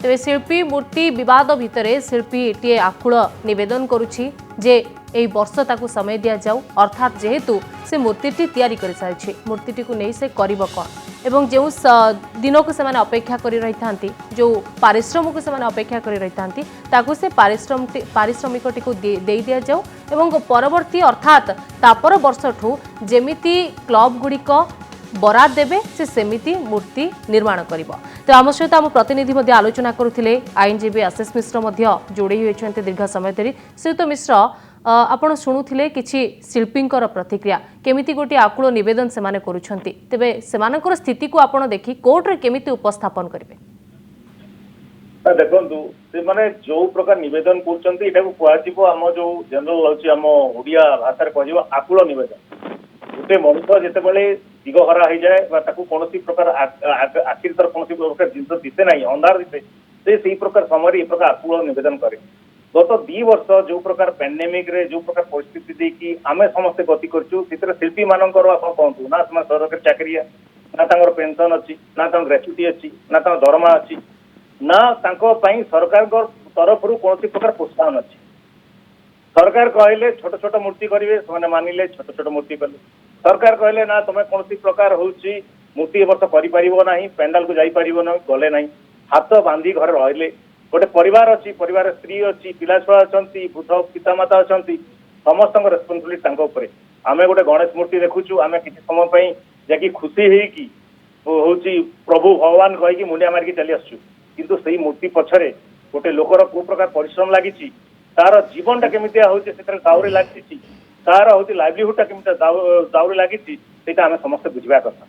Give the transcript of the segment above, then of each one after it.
तेरे शिल्पी मूर्ति विवाद भितर शिल्पी टीए आकुल नवेदन करुछि जे एई वर्ष ताकू समय दिया जाऊ अर्थात जेहेतु से मूर्तिटी तैयारी कर सारी मूर्तिटी को नहीं से करिब कौन एवं जो दिन को सेमाने अपेक्षा करि रही थांती जो पारिश्रमिक को सेमाने अपेक्षा करि रही थांती ताकू से पारिश्रमिकटी को दे दिया जाऊ एवं परवर्ती अर्थात तापर वर्षठू जेमिति क्लब गुड़िक बराद देवे से सेमिति मूर्ति निर्माण करिबो। तो आम सहित आम प्रतिनिधि मध्य आलोचना करुथिले आईनजीवी आशीष मिश्र मध्य जोड़ी होइछन्ते दीर्घ समय धरी। श्रीयुत मिश्र आपण शुणुथिले किछि शिल्पींकर प्रतिक्रिया केमिति गोटे आकुल निवेदन सेमाने करूछन्ति तेबे सेमानकर स्थिति को आपण देखि कोर्ट रे केमिति उपस्थापन करिवे? देखंतु से माने जो प्रकार निवेदन करछन्ति एटा को कुआजिबो आम जो जनरल होछि आम ओडिया भाषा रे कहजिबो आकुल निवेदन। गोटे मनुष्य जेतेबेले दिगहरा हो जाए कौन प्रकार आखिर तर कौन प्रकार जिन दिसे ना अंधार दिसे से प्रकार समय प्रकार आकुल नवेदन करे। गत 2 वर्ष जो प्रकार पैंडेमिक रे जो प्रकार परिस्थिति देखी आम समस्ते गति करूँ शिल्पी मानकर आप कहतु ना सरकारी चाकरी ना पेंशन अच्छी ना ग्रेच्युटी अच्छी ना दरमा अच्छी ना सरकार तरफ कौन प्रकार प्रोत्साहन अच्छी। सरकार कहले छोट छोट मूर्ति करेंगे से मानिले छोट छोट मूर्ति कले। सरकार कहले ना तुम कौन प्रकार होची मूर्ति वर्ष करना पेंडाल को जापर ना गले ना हाथ बांधी घर रहिले गोटे परिवार अच्छी परिवार स्त्री अच्छी पिला छुआ अच्छा वृद्ध पितामाता अच्छा समस्त रेस्पॉन्सिबिलिटी आम गोटे गणेश मूर्ति देखुचु आम कि समय जाकि खुशी हूँ प्रभु भगवान कहीकि मुंडिया मारिकी चली आसु किंतु से मूर्ति पछरे गोटे लोकर को प्रकार परिश्रम लगी तार जीवन टा केमितिया होचे सेतर दाउरे लागिछि तार होती लाइवलीहुड टा केमितिया दाउरे लागिछि सेटा हमें समस्त बुझिबा कथा।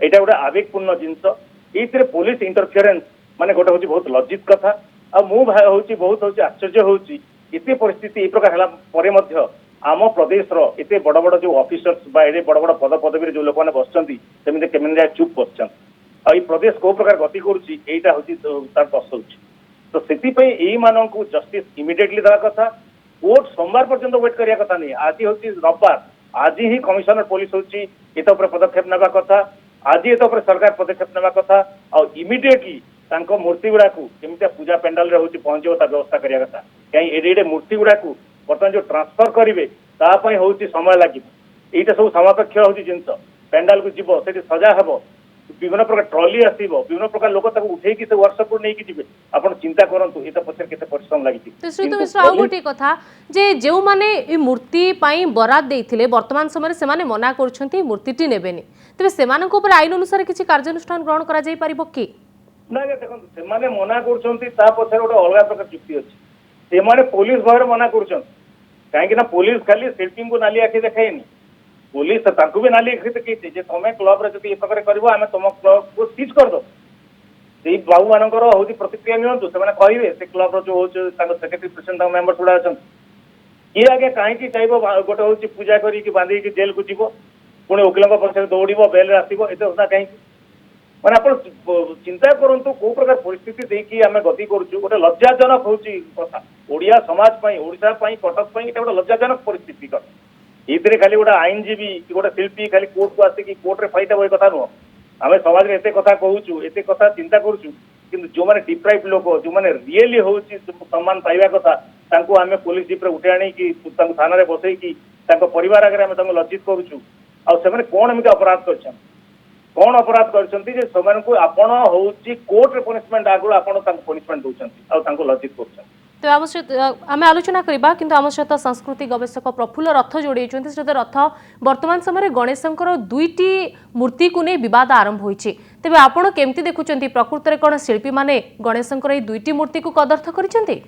एटा गोटे आवेगपूर्ण जिंस एथिरे पुलिस इंटरफेरेंस माने गोटे होची बहुत लज्जित कथा आ मु होची बहुत होची आश्चर्य होची एते परिस्थिति ए प्रकार हला परे मध्य आम प्रदेश रो एते बड़ बड़ जो ऑफिसर्स बा एते बड़ बड़ पद पदवी जो लोक माने बसचंती सेमिते केमितिया चुप बसचन आ ई प्रदेश को प्रकार गति करूची एटा होची तार दस होची। तो से मानू जस्टिस इमिडिएटली देवा कथा कोर्ट सोमवार पर्यंत वेट करिया कथा नहीं। आज हूँ रविवार आज ही कमिशनर पुलिस होची एत पदक्षेप नेबा कथा आज एत सरकार पदक्षेप नेबा कथा और इमिडिएटली मूर्ति गुड़ा को केमितिया पूजा पेंडाल रे होची पहुंचो ता व्यवस्था करिया कथा कहीं एडे मूर्ति गुड़ा को बर्तमान जो ट्रांसफर करेंगे तापाई होची समय लगे एटा सब समापेक्ष होची जिंस पेंडाल को जीव से सजा हेबो विभिन्न प्रकार ट्रॉली आसीबो विभिन्न प्रकार लोक ताको उठेकी से वर्कशॉप को नेकी जिबे आपण चिंता करंतु एता पछर केते परिश्रम लागि। तो श्रीयुत मिश्र आ गोटे कथा जे जेउ माने ई मूर्ति पई बराद देइथिले वर्तमान समय से माने मना करछंती मूर्तिटी नेबेनी तबे सेमानक ऊपर आईन अनुसार किछि कार्यानुष्ठान ग्रहण करा जाई परिबो कि ना? देखंतु से माने मना करछंती ता पछर गोटे अलगा प्रकार युक्ति अछि से माने पुलिस भर मना करछंती काहे कि ना पुलिस खाली शिल्पी को नाली आखि देखाइनी पुलिस तांकु भी नाली देखी जे तुम क्लब रे जदि ए प्रकार करबो आमे तुम क्लब को सीज कर दो से बाबू मानकर होती प्रतिक्रिया नियंतु से माने कहिबे से क्लब रो जो हो तांको सेक्रेटरी प्रेसिडेंट मेंबर छुड़ा अछन ये आगे काहे की चाहबो गोटे होची पूजा करी कि बांधी कि जेल को जीवो पुणे वकीलଙ୍କ पछरे दौड़िबो बेल रे आसीबो एते होता काहे माने आपण चिंता करंतु को प्रकार परिस्थिति देखि आमे गति करूछु गोटे लज्जाजनक होची कथा ओडिया समाज पई ओडिसा पई कटक पई एटा गोटे लज्जाजनक परिस्थिति कर इतने खाली गोटे आईनजीवी कि गोटे शिल्पी खाली कोर्ट को आसिक कोर्ट रे फाइट हे कथा नुह आम समाज में एत कथा कहूँ एत कथा चिंता करूँ कि जो मैंने डिप्राइव लोक जो मैंने रियली हूँ सम्मान पाइबा कथा आम पुलिस जीप उठे आनी थाना बसई कि परिवार आगे आम लज्जित करूँ आने कौन एमती अपराध कौन अपराध कर आपण हूँ कोर्ट रे पनिशमेंट आगु आपण पनिशमेंट दौरान लज्जित कर। तो आम आलोचना करबा किंतु आम सहित संस्कृति गवेषक प्रफुल्ल रथ जोड़ी श्रीयुत रथ वर्तमान समय गणेशंकर 2टी मूर्ति को नहीं विवाद आरंभ होइछि तेबे आपण केमती देखुचंती प्रकृत रे कोन शिल्पी माने गणेशंकर ए 2टी मूर्ति को कदर्थ करिसंती?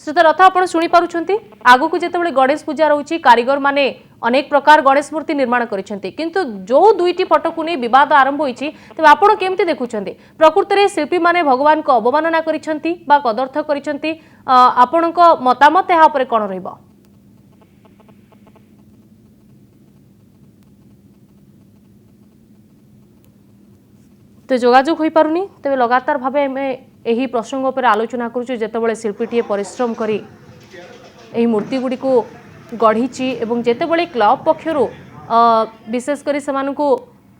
श्रीयुत रथ आपण शुणी पारुछंती आगु को जेतेबेले गणेश पूजा रहउछि कारीगर माने अनेक प्रकार गणेश मूर्ति निर्माण करिसंती किंतु जो 2टी फोटो को नहीं विवाद आरंभ होइछि तबे आपण केमती देखुचंती प्रकृत रे शिल्पी माने भगवान को अवमानना करिसंती बा कदर्थ करिसंती आपणक मतामत एहा परे कोन रहइबो? तो जोगाजोग हो पारुनी तेज लगातार भाव यही प्रसंग पर आलोचना करुचु जेतेबेले शिल्पीटीए परिश्रम करी मूर्ति गुड़ी को गढ़ी एवं जेतेबेले क्लब पक्षरु विशेषकर से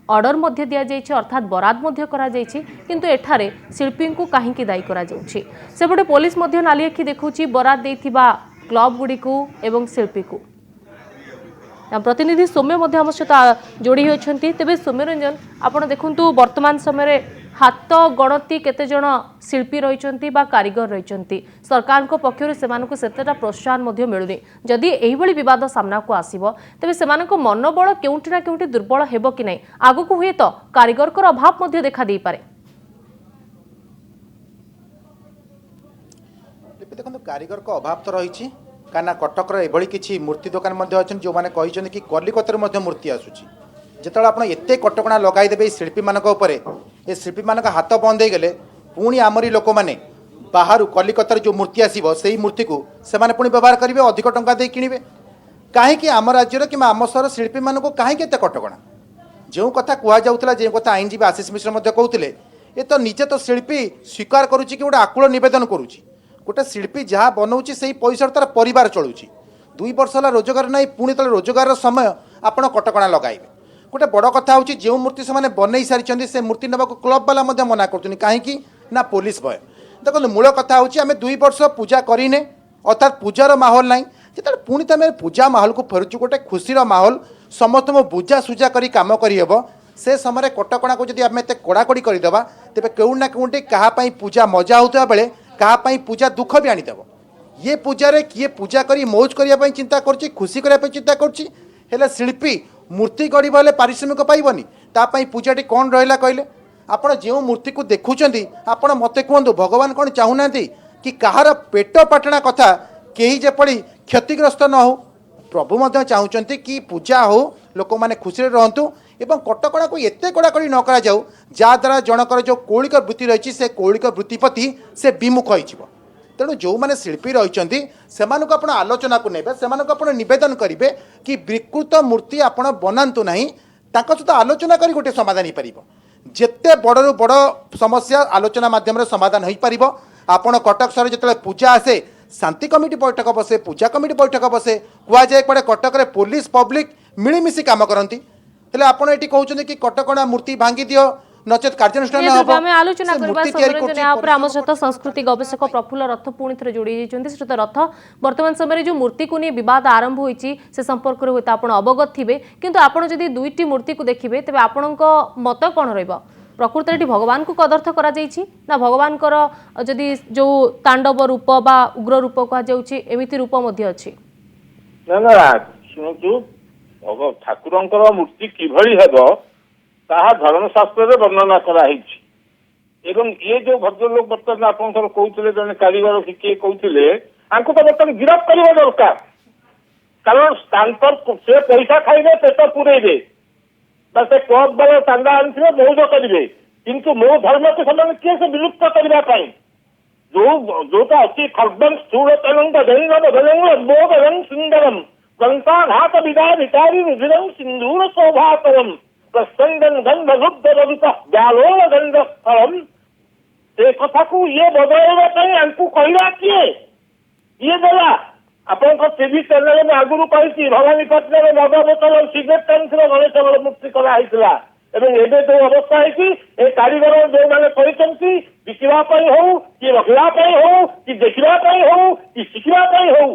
ऑर्डर मध्य दि जाइए अर्थात बराद मध्य करा जाइए किंतु एठारे शिल्पी को कहीं दायी करा जाउछि सेपटे पुलिस मध्य नाली आखि देखुछि बराद देथिबा क्लब गुडी को एवं शिल्पी को प्रतिनिधि सौम्य मध्य आम सहित जोड़ी होती तेज सौम्यरंजन आपड़ देखु वर्तमान समय हाथ गणति केते जण शिल्पी रही कारीगर रही सरकार पक्षर से प्रोत्साहन मिलूनी जदि यही बद सामना को आसव तेज से मनोबल केउठिना केउठि दुर्बल हेब कि नहीं आगक हुए तो कारीगर अभाव देखा दे पारे। देखो कारीगर को अभाव तो रही कहीं कटकर एभली किसी मूर्ति दुकान अच्छा जो मैंने कहते कि कलिकतार मूर्ति आसूची जो आप एत कटका लगेदेवे शिल्पी मान ये शिल्पी मान हाथ बंद हो गले पुणी आमरी लोक मैंने बाहर कलिकतार जो मूर्ति आसो से मूर्ति को से पुणी व्यवहार करेंगे अधिक टंका दे किणवे कहीं आम राज्यर कि आम सहर शिल्पी मान कहीं कटका जो कथा कहला जो कथा आईनजीवी आशीष मिश्र कहते ये तो निजे तो शिल्पी स्वीकार करुच्ची कि गोटे आकुल नवेदन करुच्ची गोटे शिल्पी जहाँ बनाऊँच से पैसा तार परिवार चलुची 2 वर्ष है रोजगार ना पुणी तले रोजगार समय आपड़ कटका लगाइबे गोटे बड़ कथा हूँ जो मूर्ति से बनई सारी से मूर्ति नेबा क्लब वाला मना कर कहीं ना पुलिस भय देखो मूल कथा हूँ आम 2 वर्ष पूजा करें अर्थात पूजार माहौल ना जो पुणी तुम पूजा माहौल को फेरुचु गोटे खुशीर माहौल समस्त बुझा सुझा कर कम करहब से समय कटका को जब आम एत कड़ाकड़ी करदे तेज केउना केउटी क्या पूजा मजा होता बेले क्या पूजा दुख भी आनीदेव ये पूजा किए पूजा करी मौज करने चिंता कर खुशी करने चिंता कर शिल्पी मूर्ति गढ़ पारिश्रमिक पाइबनी तापाई पूजाटी कौन रहा कहले आप जो मूर्ति को देखुं आप मत कहतु भगवान कौन चाहूना कि कहार पेट पाटना कथा कहीं जेपरी क्षतिग्रस्त न हो प्रभु चाहते कि पूजा हो लोक मैंने खुशी रहतु एवं कटकणा को एत कड़ाकड़ी न करा जाऊ जहाँद्वारा जनकर जो कौलिक वृत्ति रही से कौलिक वृत्ति प्रति से विमुख हो तेणु जो मैंने शिल्पी रही से आप आलोचना को नेबे से आप नवेदन करेंगे कि विकृत मूर्ति आप बनातु ना सहित आलोचना कर गोटे समाधान हो पार जिते बड़ू बड़ समस्या आलोचना मध्यम समाधान हो पार आपड़ कटक सहर जो पूजा आसे शांति कमिटी बैठक बसे पूजा कमिटी बैठक बसे कहुए कड़े कटक पुलिस पब्लिक मिलमिशी काम करती आपड़ ये कहते कि कटकणा मूर्ति भांगी दियो नचेत कार्यानुष्ठान आलोचना आम सहित संस्कृति गवेषक प्रफुल्ल रथ पुणी थे जोड़ी श्रीत रथ वर्तमान समय जो मूर्ति को नहीं बद आरंभ होती से संपर्क में आप अवगत थे किंतु आपड़ जब 2टी मूर्ति को देखिए तेज आपण मत कौन प्रकृत ये भगवान को कदर्थ करा ना भगवान जदि जो तांडव रूप बा उग्र रूप कहमती रूप अच्छी ठाकुर मूर्ति किभली हेब ताहा धर्मशास्त्र वर्णना कराई ये जो भद्रलोक बर्तमान आप कहते जन कारीगर कि किए कहते तो बर्तमान गिरफ करवा दरकार कारण से पैसा खाइबे पेट पूरेबे से क्लब वाला चांदा आनी मौज करेंगे किंतु मो धर्म को से किए से विलुप्त करने जोटा अच्छी खड्डम स्थूलतरंग सुंदरम कंकाघात विदाधिकारी रुधिरम सिंधूर शोभातरम प्रसंगन गंध रुद्ध रविता जालोल गंध फलम से कथा को ये बदलवा कहला किए ये देला आपण टीवी चैनल में आगुरी कही भवानी पटना में मद बोतल और सिगरेट टाइम गणेश मूर्ति कराई जो अवस्था है कारीगर जो मैंने बिकापी हो कि रखापी हो कि देखा हो कि शिखापी हो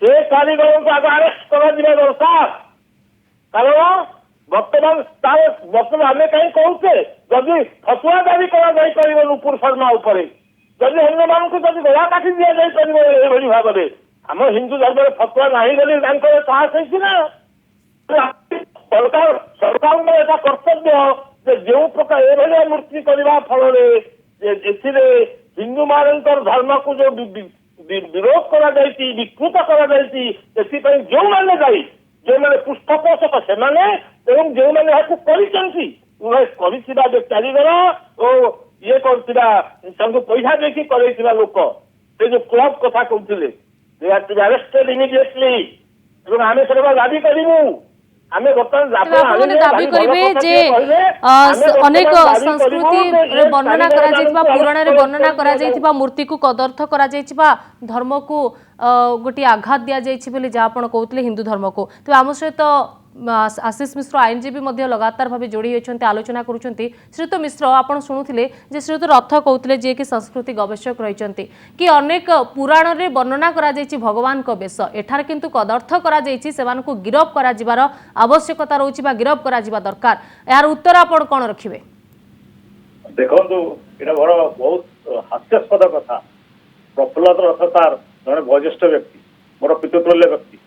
से कारीगर को आगे अरेस्ट कर दरकार कारण बर्तमान आम कहीं कहते जदि फतुआ दावी कर नुपुर शर्मा उपर जदि अन्य मानक जब गला काटी दि जापर भाव में आम हिंदू धर्म में फतुआ नहीं बोली साहस है सरकार सरकार कर्तव्य जो प्रकार एभलिया मूर्ति करने फल हिंदू मान धर्म को जो विरोध करा विकृत करा जो मैंने दायी जो मैंने पृष्ठपोषक से जो मैंने कारीगर और ये पैसा देखी कर लोक से जो क्लब कथा कहते they are to be arrested immediately आम से दाबी करूँ दाबी करेंगे जे अनेक संस्कृति वर्णना पुराण वर्णना करा मूर्ति को कदर्थ करा धर्म को गोटे आघात दि जाए जहाँ कहते हिंदू धर्म को तो आम सहित आशीष मिश्र आईनजीवी लगातार भाव जोड़ी होती आलोचना करुँच। श्रीयुत मिश्र आप शुणुते श्रीयुत रथ कहते जी कि संस्कृति गवेषक रही कि अनेक पुराण में वर्णना करा भगवान को बेश एठार किंतु कदर्थ करा गिरफ कर आवश्यकता रोचे गिरफ कर दरकार यार उत्तर आप कौन रखिए? देखो ये बहुत हास्यास्पद कथा। प्रफुल्ल रथ सार जड़े वरिष्ठ व्यक्ति मोर पितृतुल्य व्यक्ति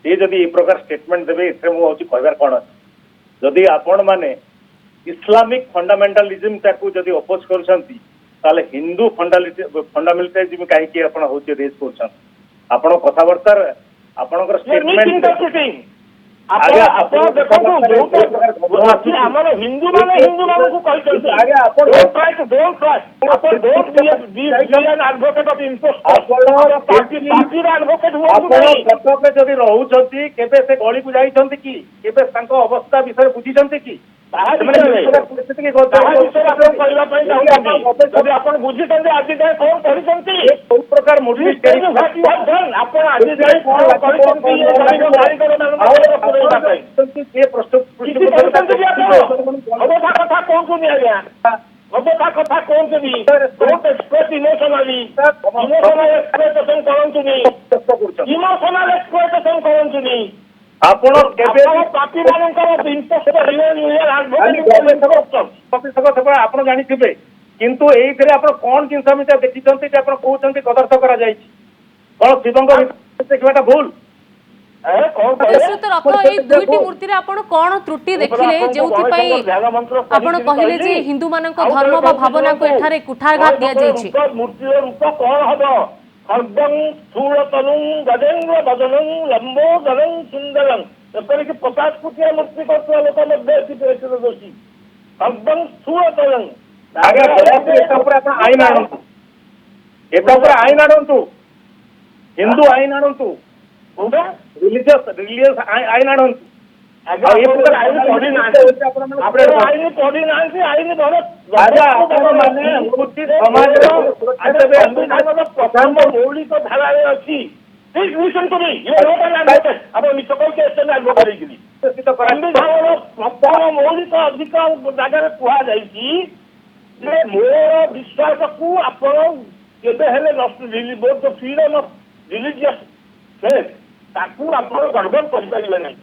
ये जदि ये प्रकार स्टेटमेंट देवे मुझे कहबार कौन अच्छे जदि आपण मैंने इस्लामिक फंडामेंटालिज्म जदि अपोज कर हिंदू फंडामेंटालिज्म कहीं रेज कर कथबार्ता आपणकर स्टेटमेंट हिंदू मैंने हिंदू मानू जदि रोचे केबे से गली को जाइछंती कि केबे तांको अवस्था विषय बुझीछंती कि प्रकार कथा कहतुनि आज्ञा अबथा कथा कहतुनि don't express emotionally emotional expression करंतुनि इमोशनल एक्सप्रेशन करंतुनि आपण केबे पार्टी मानकर इंटरेस्ट आपण जानिथिबे किंतु एइथरे आपण कोन जिंस देखिछंती जे आपण कहउछंती कदर्थ करा जायछि कोन शिवंग देखबाटा भूल दुईटी मूर्ति कौन त्रुटि देखिले जो कहले जे हिंदू मान धर्म भावना को एठारे कुठारघात दिया जायछि मूर्ति रूप कौन हबो खड्गं स्थूलतनुं गजेन्द्र वदनं लंबोदरं सुंदरं एपरि कि 50 फुटिया मूर्ति करथुवा लोक मध्ये एति दोषी खड्गं स्थूलतनं आगे एटा ऊपर आपण आईन आणंतु एटा ऊपर आईन आणंतु हिंदू आईन आणंतु रिलीजियस आईन आणंतु मौलिक धारा अच्छी मौलिक अधिकार जगह कहुई मोर विश्वास को आपण फ्रीडम ऑफ रिलीजियस फेथ ताकू आपण गड़बड़ कर नहीं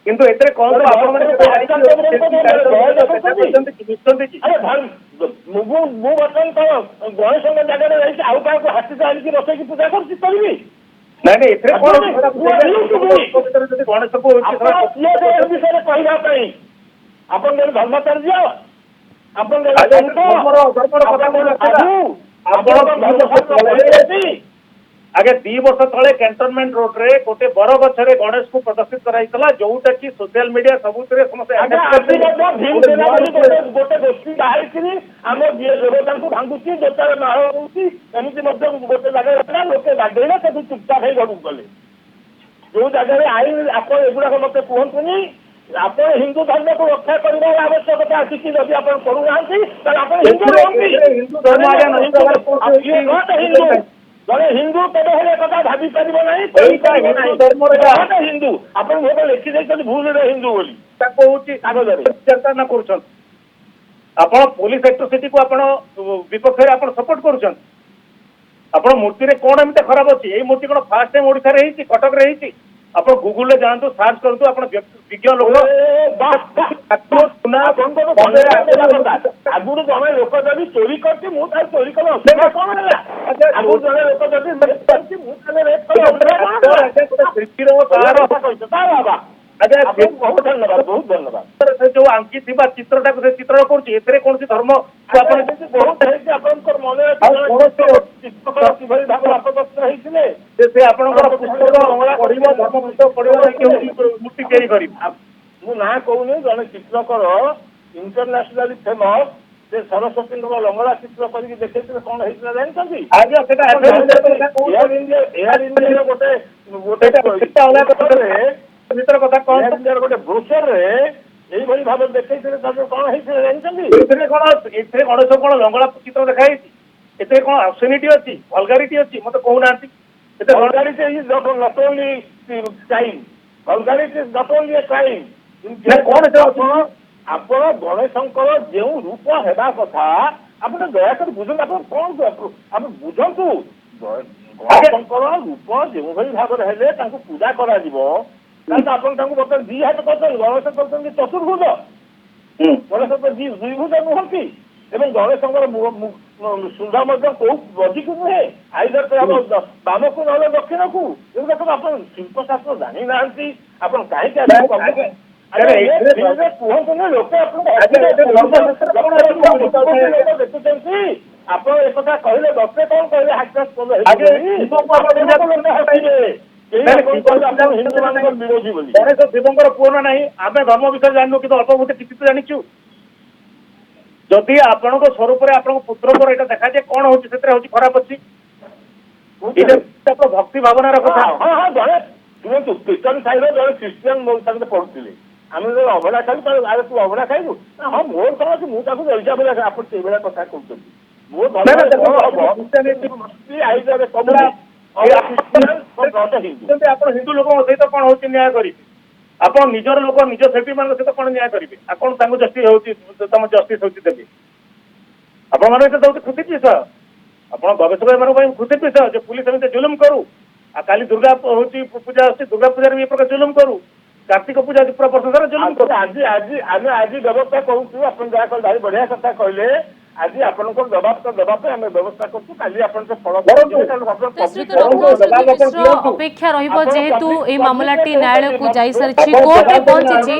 किंतु एतरे कौन मु बर्तमान तो गणेश जगह रही आउ क्या हाथी चाली बसैकी पूजा करी नहीं एतरे कौन गणेश विषय कहवाई आपण धर्माचार्य आगे 2 वर्ष तले कैंटोनमेंट रोड रे गोटे बर गछरे गणेश को प्रदर्शित कराइतला जोटा कि सोशल मीडिया सबुतरे समस्त गोटे गोष्ठी बाहरी आम देवता को भांगुची जोतार माड़ होती एमती गोटे जगह लोके बागेला सब चुपचाप हो घर गले जो जगह आईन आप एगुड़ा मत कहतुनि आप हिंदू धर्म को रक्षा करने आवश्यकता अच्छी जब आप करूना हिंदू जड़े हिंदू केवे कथा भावी पार ना हिंदू आप लिखी देते भूल हिंदू बोली चर्चा न कर पुलिस एट्रोसिटी को विपक्ष आप सपोर्ट कर मूर्ति कौन एमती खराब अच्छी ये मूर्ति कौन फास्ट टाइम ओडिशा रे कटक रे आप गूगल रे जातु सर्च करतु आप विज्ञ लोक आगुरी जड़े लोक जब चोरी करती चोरी कर आगुरी जड़े लोक बहुत धन्यवाद बहुत धन्यवाद जो आंकी चित्रटा से चित्रण कर कौन धर्म बहुत मन ना कहूनी जड़े चित्रकर इंटरनेशनली फेमस से सरस्वती लंगड़ा चित्र कर देखे कौन होता जानते एयर इंडिया गोटे गोटे कथा गोटे ब्रोचर এইভাবে ভাবে দেখেইଥିଲେ তাদের କଣ ହେଇଥିଲେ ଜାଣିଛନ୍ତି? ଏଥିରେ ଗଣେଶ କଣ ଲଙ୍ଗଳା ଚିତ୍ର ଦେଖା ହେଇଛି? ଏଥିରେ କଣ ଅବସେନିଟି ଅଛି, ଭଲଗାରିଟି ଅଛି? ମତେ କହୁନାହାନ୍ତି। Vulgarity is not only crime. Vulgarity is not only a crime. ଆପଣ ଗଣେଶଙ୍କର ଯେଉଁ ରୂପ ହେବା କଥା ଆପଣ ଦୟାକରି ବୁଝନ୍ତୁ। ଆପଣ କଣ ଆପଣ ବୁଝନ୍ତୁ ଗଣେଶଙ୍କର ରୂପ ଯେଉଁଭଳି ଭାବରେ ହେଲେ ତାଙ୍କୁ ପୂଜା କରାଯିବ ତାହେଲେ ଆପଣ ତାଙ୍କୁ ବର୍ତ୍ତମାନ ଦି ହାତ କରୁଛନ୍ତି। ଗଣେଶ କରୁଛନ୍ତି ଚତୁର୍ଭୁଜ, ଗଣେଶ ତ ଦ୍ୱିଭୁଜ ନୁହନ୍ତି ଏବଂ ଗଣେଶଙ୍କର ସୁଧ ମଧ୍ୟ କୋଉ ବଜିକୁ ନୁହେଁ, ଆଇଦର ବାମକୁ ନହେଲେ ଦକ୍ଷିଣକୁ। କିନ୍ତୁ ଦେଖନ୍ତୁ ଆପଣ ଶିଳ୍ପଶାସ୍ତ୍ର ଜାଣିନାହାନ୍ତି। ଆପଣ କାହିଁକି କୁହନ୍ତୁ ନା ଲୋକେ ଦେଖୁଛନ୍ତି। ଆପଣ ଏକଥା କହିଲେ ଲୋକେ କଣ କହିଲେ ହିନ୍ଦୁ ମାନଙ୍କ ବିରୋଧୀ ବୋଲି। ଗଣେଶ ଶିବଙ୍କର ପୁଅ ନା ନାହିଁ ଆମେ ଧର୍ମ ବିଷୟରେ ଜାଣିନୁ, କିନ୍ତୁ ଅଳ୍ପ ବହୁତ କିଛି ତ ଜାଣିଛୁ। ଯଦି ଆପଣଙ୍କ ସ୍ୱରୂପରେ ଆପଣଙ୍କ ପୁତ୍ରଙ୍କର ଏଇଟା ଦେଖାଯାଏ କଣ ହଉଛି, ସେଥିରେ ହଉଛି ଖରାପ ଅଛି। ଏଇଟା ଭକ୍ତି ଭାବନାର କଥା। ହଁ ଜଣେ ଶୁଣନ୍ତୁ ଖ୍ରୀଷ୍ଟିଆନ ସାହିର ଜଣେ ଖ୍ରୀଷ୍ଟିଆନ ମୋ ସାଙ୍ଗରେ ପଢୁଥିଲେ। ଆମେ ଯଦି ଅଭଡ଼ା ଖାଇବୁ ଆରେ ତୁ ଅଭଡ଼ା ଖାଇବୁ ନା, ହଁ ମୋର କଣ ଅଛି ମୁଁ ତାକୁ ଜଳଖିଆ ଭଳିଆ ଖାଏ। ଆପଣ ସେଇଭଳିଆ କଥା କହୁଛନ୍ତି। ମୋ ଆପଣ ହିନ୍ଦୁ ଲୋକଙ୍କ ସହିତ କଣ ହଉଛି ନ୍ୟାୟ କରିବେ? ଆପଣ ନିଜର ଲୋକ ନିଜ ସେଠି ମାନଙ୍କ ସହିତ କଣ ନ୍ୟାୟ କରିବେ? ଆପଣ ତାଙ୍କୁ ଜଷ୍ଟିସ୍ ହଉଛି ତମ ଜଷ୍ଟିସ୍ ହଉଛି ଦେବେ? ଆପଣ ମାନଙ୍କ ସହିତ ହଉଛି ଖୁସି ପିସ। ଆପଣ ଗବେଷକ ଏମାନଙ୍କ ପାଇଁ ଖୁସି ପିସ ଯେ ପୁଲିସ ଏମିତି ଜୁଲୁମ କରୁ। ଆଉ କାଲି ଦୁର୍ଗା ହଉଛି ପୂଜା ଆସୁଛି, ଦୁର୍ଗା ପୂଜାରେ ବି ଏ ପ୍ରକାର ଜୁଲୁମ କରୁ। କାର୍ତ୍ତିକ ପୂଜା ପୁରା ବର୍ଷ ସାରା ଜୁଲୁମ କରୁ। ଆମେ ଆଜି ବ୍ୟବସ୍ଥା କରୁଛୁ। ଆପଣ ଯାହା କହିଲେ ଭାରି ବଢିଆ କଥା କହିଲେ। ଆଜି ଆପଣଙ୍କ ଜବାବ ଦେବା ପାଇଁ ଆମେ ବ୍ୟବସ୍ଥା କରୁଛୁ। କାଲି ଆପଣଙ୍କ ଫଳ ଅପେକ୍ଷା ରହିବ ଯେହେତୁ এই ମାମଲାଟି ନ୍ୟାୟାଳୟକୁ ଯାଇସାରିଛି, କୋର୍ଟରେ ପହଞ୍ଚିଛି।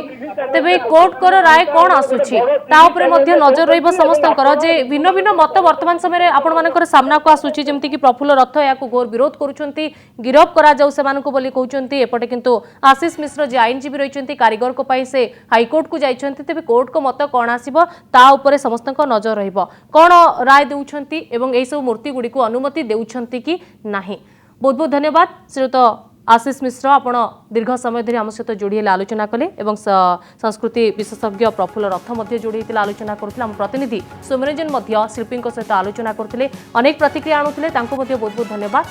ତେବେ କୋର୍ଟଙ୍କର ରାୟ କଣ ଆସୁଛି ତା ଉପରେ ମଧ୍ୟ ନଜର ରହିବ ସମସ୍ତଙ୍କର। ଯେ ଭିନ୍ନ ଭିନ୍ନ ମତ ବର୍ତ୍ତମାନ ସମୟରେ ଆପଣମାନଙ୍କର ସାମ୍ନାକୁ ଆସୁଛି, ଯେମିତିକି ପ୍ରଫୁଲ୍ଲ ରଥ ଏହାକୁ ଘୋର ବିରୋଧ କରୁଛନ୍ତି, ଗିରଫ କରାଯାଉ ସେମାନଙ୍କୁ ବୋଲି କହୁଛନ୍ତି। ଏପଟେ କିନ୍ତୁ ଆଶିଷ ମିଶ୍ର ଯେ ଆଇନଜୀବୀ ରହିଛନ୍ତି କାରିଗରଙ୍କ ପାଇଁ ସେ ହାଇକୋର୍ଟକୁ ଯାଇଛନ୍ତି। ତେବେ କୋର୍ଟଙ୍କ ମତ କଣ ଆସିବ ତା ଉପରେ ସମସ୍ତଙ୍କ ନଜର ରହିବ। କଣ ରାୟ ଦେଉଛନ୍ତି ଏବଂ ଏହି ସବୁ ମୂର୍ତ୍ତି ଗୁଡ଼ିକୁ ଅନୁମତି ଦେଉଛନ୍ତି କି ନାହିଁ। ବହୁତ ବହୁତ ଧନ୍ୟବାଦ ଶ୍ରୀଯୁକ୍ତ आशीष मिश्र। आपण दीर्घ समय धरी आम सहित जोड़ी आलोचना कले और संस्कृति विशेषज्ञ प्रफुल्ल रथ जोड़ी आलोचना करते। आम प्रतिनिधि सौम्यरंजन शिल्पी सहित आलोचना करते, अनेक प्रतिक्रिया आणुते। बहुत बहुत धन्यवाद।